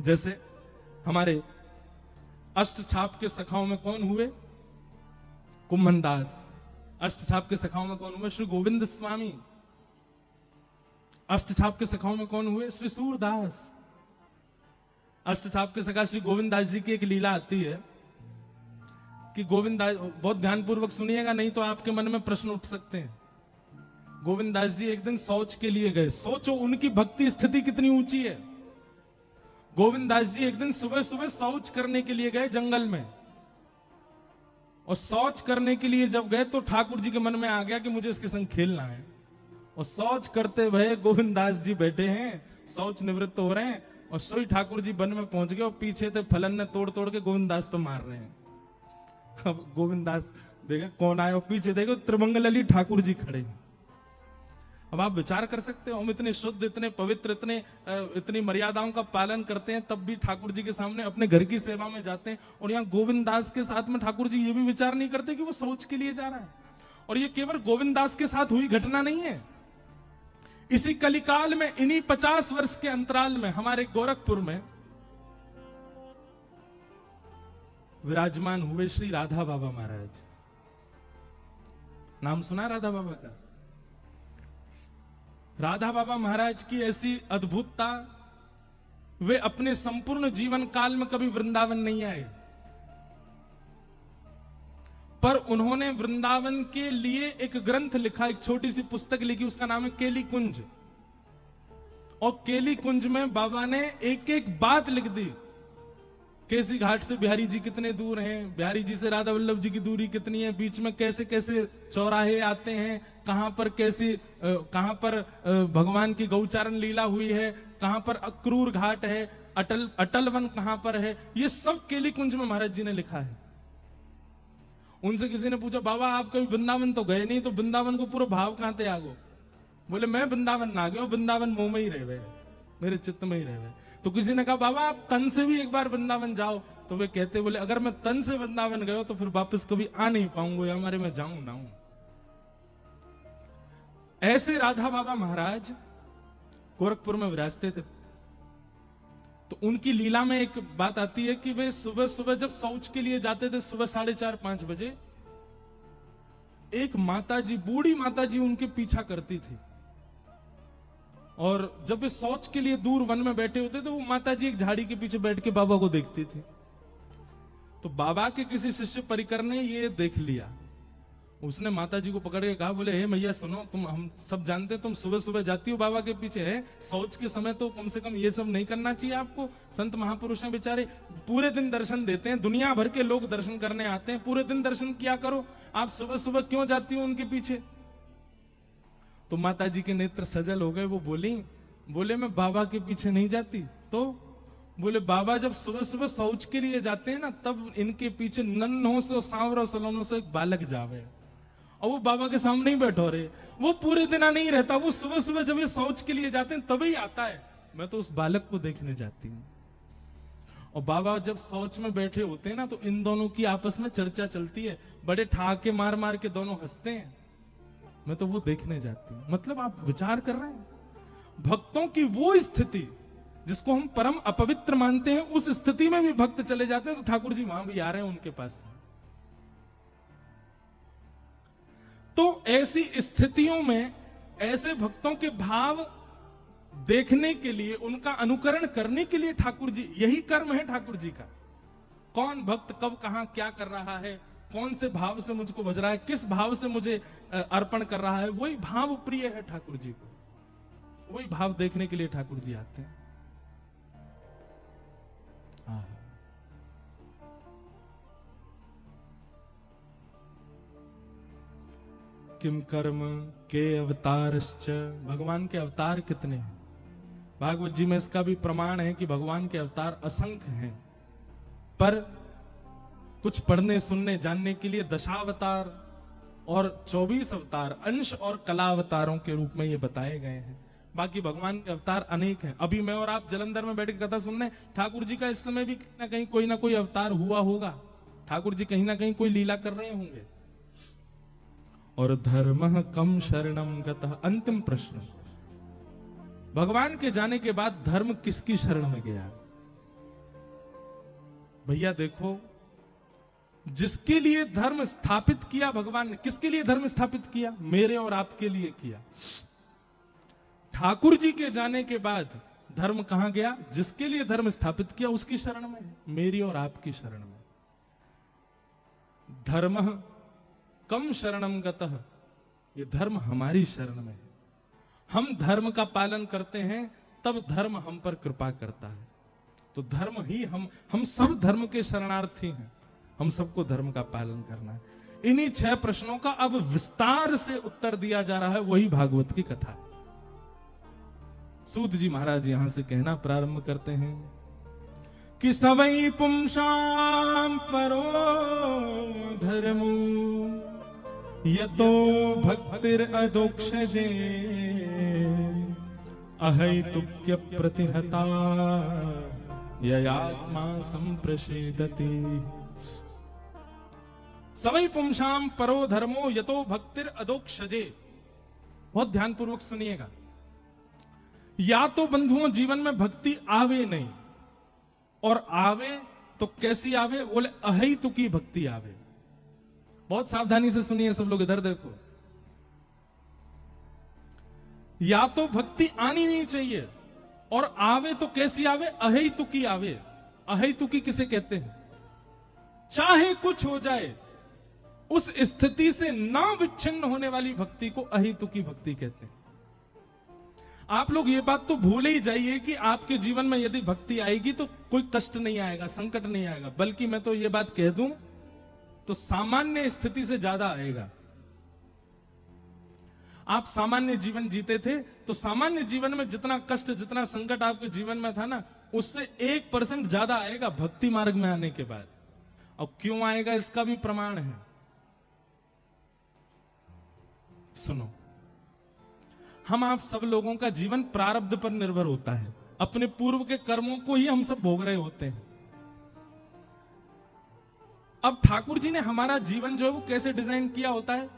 जैसे हमारे अष्टछाप के सखाओं में कौन हुए? कुम्भनदास। अष्टछाप के सखाओं में कौन हुए? श्री गोविंद स्वामी। अष्टछाप के सखाओं में कौन हुए? श्री सूरदास। अष्टछाप के सखा श्री गोविंद दास जी की एक लीला आती है कि गोविंद दास, बहुत ध्यानपूर्वक सुनिएगा नहीं तो आपके मन में प्रश्न उठ सकते हैं। गोविंद दास जी एक दिन शौच के लिए गए। सोचो उनकी भक्ति स्थिति कितनी ऊंची है। गोविंद दास जी एक दिन सुबह सुबह शौच करने के लिए गए जंगल में, और शौच करने के लिए जब गए तो ठाकुर जी के मन में आ गया कि मुझे इसके संग खेलना है। और शौच करते हुए गोविंद दास जी बैठे हैं, शौच निवृत्त हो रहे हैं, और सोई ठाकुर जी वन में पहुंच गए और पीछे थे फलन ने तोड़ तोड़ के गोविंद दास पे मार रहे हैं। अब गोविंद दास देखा कौन आया, और पीछे देखो त्रिमंगल ठाकुर जी खड़े हैं। अब आप विचार कर सकते हो, हम इतने शुद्ध, इतने पवित्र, इतनी मर्यादाओं का पालन करते हैं, तब भी ठाकुर जी के सामने अपने घर की सेवा में जाते हैं, और यहाँ गोविंद दास के साथ में ठाकुर जी ये भी विचार नहीं करते कि वो शौच के लिए जा रहा है। और ये केवल गोविंद दास के साथ हुई घटना नहीं है। इसी कलिकाल में, इन्हीं 50 वर्ष के अंतराल में हमारे गोरखपुर में विराजमान हुए श्री राधा बाबा महाराज। नाम सुना राधा बाबा का? राधा बाबा महाराज की ऐसी अद्भुतता, वे अपने संपूर्ण जीवन काल में कभी वृंदावन नहीं आए, पर उन्होंने वृंदावन के लिए एक ग्रंथ लिखा, एक छोटी सी पुस्तक लिखी, उसका नाम है केली कुंज। और केली कुंज में बाबा ने एक एक बात लिख दी। केसी घाट से बिहारी जी कितने दूर हैं, बिहारी जी से राधा वल्लभ जी की दूरी कितनी है, बीच में कैसे कैसे चौराहे आते हैं, कहां पर भगवान की गौचारण लीला हुई है, कहां पर अक्रूर घाट है, अटल वन कहां पर है, ये सब केली कुंज में महाराज जी ने लिखा है। उनसे किसी ने पूछा, बाबा आप कभी वृंदावन तो गए नहीं, तो वृंदावन को पूरा भाव कहां ते आगो? बोले मैं वृंदावन ना गया, वृंदावन मुंह में ही रहे, मेरे चित्त में ही रहे। तो किसी ने कहा, बाबा आप तन से भी एक बार वृंदावन जाओ। तो वे कहते, बोले अगर मैं तन से वृंदावन गया तो फिर वापस कभी आ नहीं पाऊंगा, या हमारे मैं जाऊं ना हूं। ऐसे राधा बाबा महाराज गोरखपुर में विराजते थे। तो उनकी लीला में एक बात आती है कि वे सुबह सुबह जब शौच के लिए जाते थे, सुबह 4:30-5 बजे, एक माताजी, बूढ़ी माताजी उनके पीछा करती थी। और जब वे शौच के लिए दूर वन में बैठे होते तो वो माताजी एक झाड़ी के पीछे बैठ के बाबा को देखती थी। तो बाबा के किसी शिष्य परिकर ने ये देख लिया। उसने माताजी को पकड़ के कहा, बोले हे मैया सुनो, हम सब जानते हैं तुम सुबह सुबह जाती हो बाबा के पीछे, है शौच के समय तो कम से कम ये सब नहीं करना चाहिए आपको। संत महापुरुष हैं बेचारे, पूरे दिन दर्शन देते हैं, दुनिया भर के लोग दर्शन करने आते हैं, पूरे दिन दर्शन किया करो, आप सुबह सुबह क्यों जाती हो उनके पीछे? तो माताजी के नेत्र सजल हो गए। वो बोले मैं बाबा के पीछे नहीं जाती। तो बोले बाबा जब सुबह सुबह शौच के लिए जाते हैं ना, तब इनके पीछे नन्हों से सांवरा सलोनों से एक बालक जावे, और वो बाबा के सामने ही बैठो रहे। वो पूरे दिन नहीं रहता, वो सुबह सुबह जब ये शौच के लिए जाते हैं तभी आता है। मैं तो उस बालक को देखने जाती हूँ। और बाबा जब शौच में बैठे होते हैं ना, तो इन दोनों की आपस में चर्चा चलती है, बड़े ठहाके मार मार के दोनों हंसते हैं। मैं तो वो देखने जाती हूँ। मतलब आप विचार कर रहे हैं, भक्तों की वो स्थिति जिसको हम परम अपवित्र मानते हैं, उस स्थिति में भी भक्त चले जाते हैं, तो ठाकुर जी वहां भी आ रहे हैं उनके पास। तो ऐसी स्थितियों में ऐसे भक्तों के भाव देखने के लिए, उनका अनुकरण करने के लिए ठाकुर जी, यही कर्म है ठाकुर जी का। कौन भक्त कब कहां क्या कर रहा है, कौन से भाव से मुझको भज रहा है, किस भाव से मुझे अर्पण कर रहा है, वही भाव प्रिय है ठाकुर जी को। वही भाव देखने के लिए ठाकुर जी आते हैं। किम कर्म के अवतारश्च, भगवान के अवतार कितने हैं? भागवत जी में इसका भी प्रमाण है कि भगवान के अवतार असंख्य हैं, पर कुछ पढ़ने सुनने जानने के लिए दशावतार और 24 अवतार, अंश और कला अवतारों के रूप में ये बताए गए हैं। बाकी भगवान के अवतार अनेक हैं। अभी मैं और आप जलंधर में बैठ के कथा सुनने, ठाकुर जी का इस समय भी कहीं ना कहीं कोई ना कोई अवतार हुआ होगा। ठाकुर जी कहीं ना कहीं कोई लीला कर रहे होंगे। और धर्म कम शरणम गतः, अंतिम प्रश्न, भगवान के जाने के बाद धर्म किसकी शरण में गया? भैया देखो, जिसके लिए धर्म स्थापित किया भगवान ने, किसके लिए धर्म स्थापित किया? मेरे और आपके लिए किया। ठाकुर जी के जाने के बाद धर्म कहां गया? जिसके लिए धर्म स्थापित किया उसकी शरण में, मेरी और आपकी शरण में। धर्म कम शरणम गतः, ये धर्म हमारी शरण में है। हम धर्म का पालन करते हैं तब धर्म हम पर कृपा करता है। तो धर्म ही हम सब धर्म के शरणार्थी हैं। हम सबको धर्म का पालन करना है। इन्हीं 6 प्रश्नों का अब विस्तार से उत्तर दिया जा रहा है, वही भागवत की कथा है। सूत जी महाराज यहां से कहना प्रारंभ करते हैं कि सवै पुंसाम परो धर्मो यतो भक्तिर अदोक्षजे अहैतुक्य प्रतिहता ययात्मा संप्रसेदति। सवै पुंसाम परो धर्मो यतो भक्तिर अदोक्षजे। बहुत ध्यानपूर्वक सुनिएगा। या तो बंधुओं जीवन में भक्ति आवे नहीं, और आवे तो कैसी आवे? बोले अहैतुकी भक्ति आवे। बहुत सावधानी से सुनिए सब लोग, इधर देखो। या तो भक्ति आनी नहीं चाहिए, और आवे तो कैसी आवे? अहैतुकी आवे। अहैतुकी किसे कहते हैं? चाहे कुछ हो जाए उस स्थिति से ना विच्छिन्न होने वाली भक्ति को अहैतुकी भक्ति कहते हैं। आप लोग ये बात तो भूल ही जाइए कि आपके जीवन में यदि भक्ति आएगी तो कोई कष्ट नहीं आएगा, संकट नहीं आएगा, बल्कि मैं तो ये बात कह दूं तो सामान्य स्थिति से ज्यादा आएगा। आप सामान्य जीवन जीते थे तो सामान्य जीवन में जितना कष्ट, जितना संकट आपके जीवन में था ना, उससे 1% ज्यादा आएगा भक्ति मार्ग में आने के बाद। और क्यों आएगा इसका भी प्रमाण है। सुनो, हम आप सब लोगों का जीवन प्रारब्ध पर निर्भर होता है। अपने पूर्व के कर्मों को ही हम सब भोग रहे होते हैं। अब ठाकुर जी ने हमारा जीवन जो है वो कैसे डिजाइन किया होता है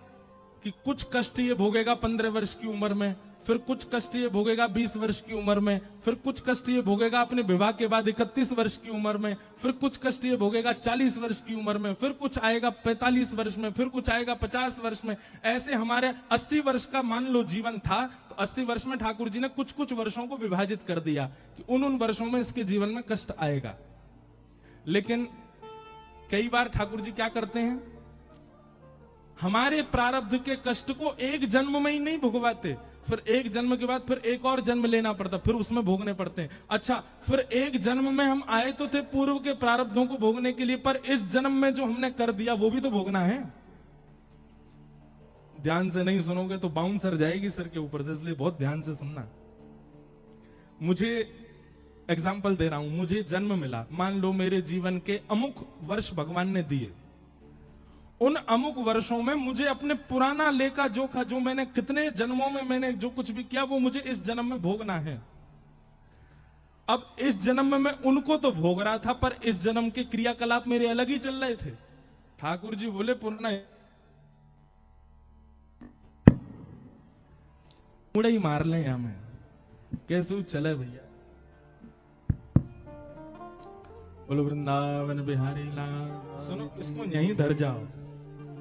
कि कुछ कष्ट ये भोगेगा 15 वर्ष की उम्र में, फिर कुछ कष्ट ये भोगेगा 20 वर्ष की उम्र में, फिर कुछ कष्ट ये भोगेगा अपने विवाह के बाद 31 वर्ष की उम्र में, फिर कुछ कष्ट ये भोगेगा 40 वर्ष की उम्र में, फिर कुछ आएगा 45 वर्ष में, फिर कुछ आएगा 50 वर्ष में। ऐसे हमारे 80 वर्ष का मान लो जीवन था, तो 80 वर्ष में ठाकुर जी ने कुछ कुछ वर्षों को विभाजित कर दिया कि उन वर्षों में इसके जीवन में कष्ट आएगा। लेकिन कई बार ठाकुर जी क्या करते हैं, हमारे प्रारब्ध के कष्ट को एक जन्म में ही नहीं भुगवाते, फिर एक जन्म के बाद फिर एक और जन्म लेना पड़ता, फिर उसमें भोगने पड़ते हैं। अच्छा, फिर एक जन्म में हम आए तो थे पूर्व के प्रारब्धों को भोगने के लिए, पर इस जन्म में जो हमने कर दिया वो भी तो भोगना है। ध्यान से नहीं सुनोगे तो बाउंसर जाएगी सर के ऊपर से, इसलिए बहुत ध्यान से सुनना। मुझे एग्जाम्पल दे रहा हूं, मुझे जन्म मिला, मान लो मेरे जीवन के अमुक वर्ष भगवान ने दिए। उन अमुक वर्षों में मुझे अपने पुराना लेखा जोखा, जो मैंने कितने जन्मों में मैंने जो कुछ भी किया, वो मुझे इस जन्म में भोगना है। अब इस जन्म में मैं उनको तो भोग रहा था, पर इस जन्म के क्रियाकलाप मेरे अलग ही चल रहे थे। ठाकुर जी बोले पुराना मुड़े ही मार ले, हमें कैसे चले भैया। बोलो वृंदावन बिहारी लाल। सुनो, इसको यहीं धर जाओ,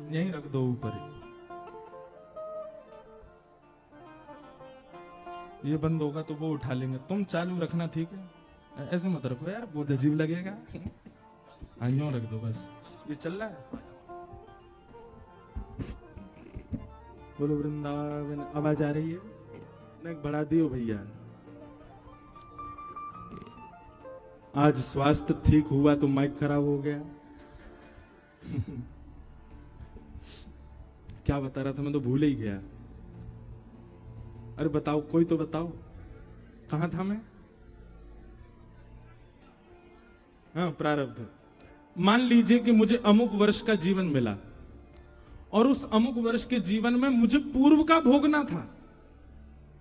यहीं रख दो ऊपर। ये बंद होगा तो वो उठा लेंगे, तुम चालू रखना, ठीक है? ऐसे मत रखो यार, बहुत अजीब लगेगा। यूं रख दो बस, ये चल रहा है। बोलो वृंदावन। आवाज आ रही है? नहीं, बढ़ा दियो भैया। आज स्वास्थ्य ठीक हुआ तो माइक खराब हो गया। क्या बता रहा था मैं तो भूल ही गया। अरे बताओ, कोई तो बताओ, कहां था मैं? हाँ, प्रारब्ध। मान लीजिए कि मुझे अमुक वर्ष का जीवन मिला, और उस अमुक वर्ष के जीवन में मुझे पूर्व का भोगना था,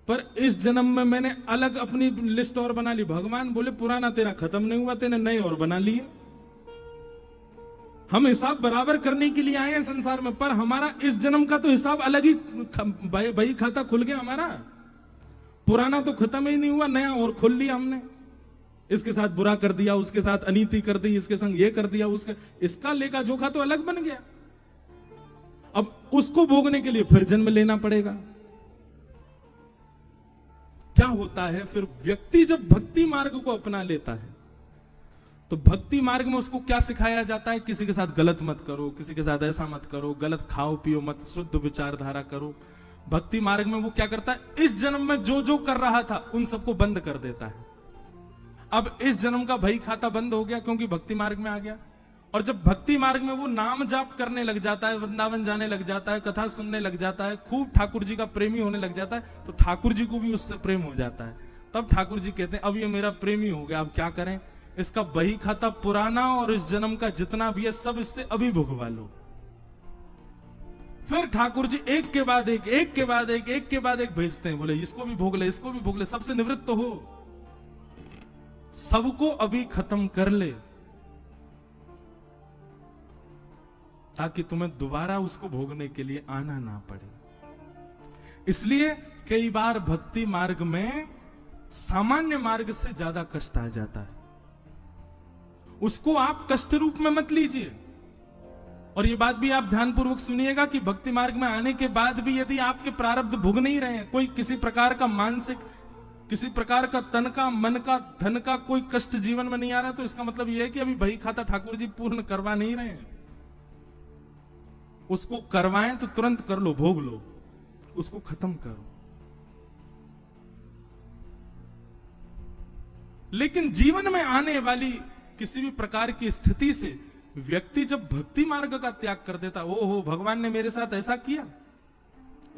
पर इस जन्म में मैंने अलग अपनी लिस्ट और बना ली। भगवान बोले पुराना तेरा खत्म नहीं हुआ, तेने नए और बना लिए। हम हिसाब बराबर करने के लिए आए हैं संसार में, पर हमारा इस जन्म का तो हिसाब अलग ही बही खाता खुल गया हमारा। पुराना तो खत्म ही नहीं हुआ, नया और खोल लिया हमने। इसके साथ बुरा कर दिया, उसके साथ अनीति कर दी, इसके संग ये कर दिया, उसका इसका लेखा जोखा तो अलग बन गया। अब उसको भोगने के लिए फिर जन्म लेना पड़ेगा। क्या होता है फिर, व्यक्ति जब भक्ति मार्ग को अपना लेता है तो भक्ति मार्ग में उसको क्या सिखाया जाता है? किसी के साथ गलत मत करो, किसी के साथ ऐसा मत करो, गलत खाओ पियो मत, शुद्ध विचारधारा करो। भक्ति मार्ग में वो क्या करता है, इस जन्म में जो जो कर रहा था उन सबको बंद कर देता है। अब इस जन्म का बही खाता बंद हो गया क्योंकि भक्ति मार्ग में आ गया। और जब भक्ति मार्ग में वो नाम जाप करने लग जाता है, वृंदावन जाने लग जाता है, कथा सुनने लग जाता है, खूब ठाकुर जी का प्रेमी होने लग जाता है, तो ठाकुर जी को भी उससे प्रेम हो जाता है। तब ठाकुर जी कहते हैं अब ये मेरा प्रेमी हो गया, अब क्या करें, इसका बही खाता पुराना और इस जन्म का जितना भी है सब इससे अभी भुगवा लो। फिर ठाकुर जी एक के बाद एक, एक के बाद एक, एक के बाद एक भेजते हैं, बोले इसको भी भोग ले, इसको भी भोग ले, सबसे निवृत्त तो हो, सबको अभी खत्म कर ले, ताकि तुम्हें दोबारा उसको भोगने के लिए आना ना पड़े। इसलिए कई बार भक्ति मार्ग में सामान्य मार्ग से ज्यादा कष्ट आ जाता है। उसको आप कष्ट रूप में मत लीजिए। और ये बात भी आप ध्यानपूर्वक सुनिएगा कि भक्ति मार्ग में आने के बाद भी यदि आपके प्रारब्ध भोग नहीं रहे हैं, कोई किसी प्रकार का मानसिक, किसी प्रकार का तन का, मन का, धन का कोई कष्ट जीवन में नहीं आ रहा, तो इसका मतलब यह है कि अभी बही खाता ठाकुर जी पूर्ण करवा नहीं रहे हैं। उसको करवाएं तो तुरंत कर लो, भोग लो, उसको खत्म करो। लेकिन जीवन में आने वाली किसी भी प्रकार की स्थिति से व्यक्ति जब भक्ति मार्ग का त्याग कर देता, ओहो भगवान ने मेरे साथ ऐसा किया,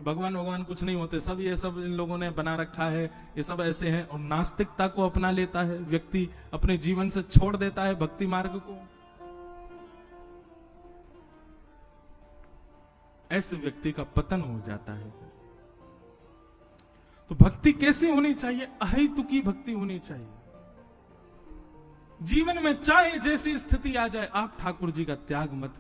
भगवान कुछ नहीं होते, सब ये सब इन लोगों ने बना रखा है, ये सब ऐसे हैं, और नास्तिकता को अपना लेता है व्यक्ति, अपने जीवन से छोड़ देता है भक्ति मार्ग को। ऐसे व्यक्ति का पतन हो जाता है। तो भक्ति कैसी होनी चाहिए? अहेतुकी भक्ति होनी चाहिए। जीवन में चाहे जैसी स्थिति आ जाए, आप ठाकुर जी का त्याग मत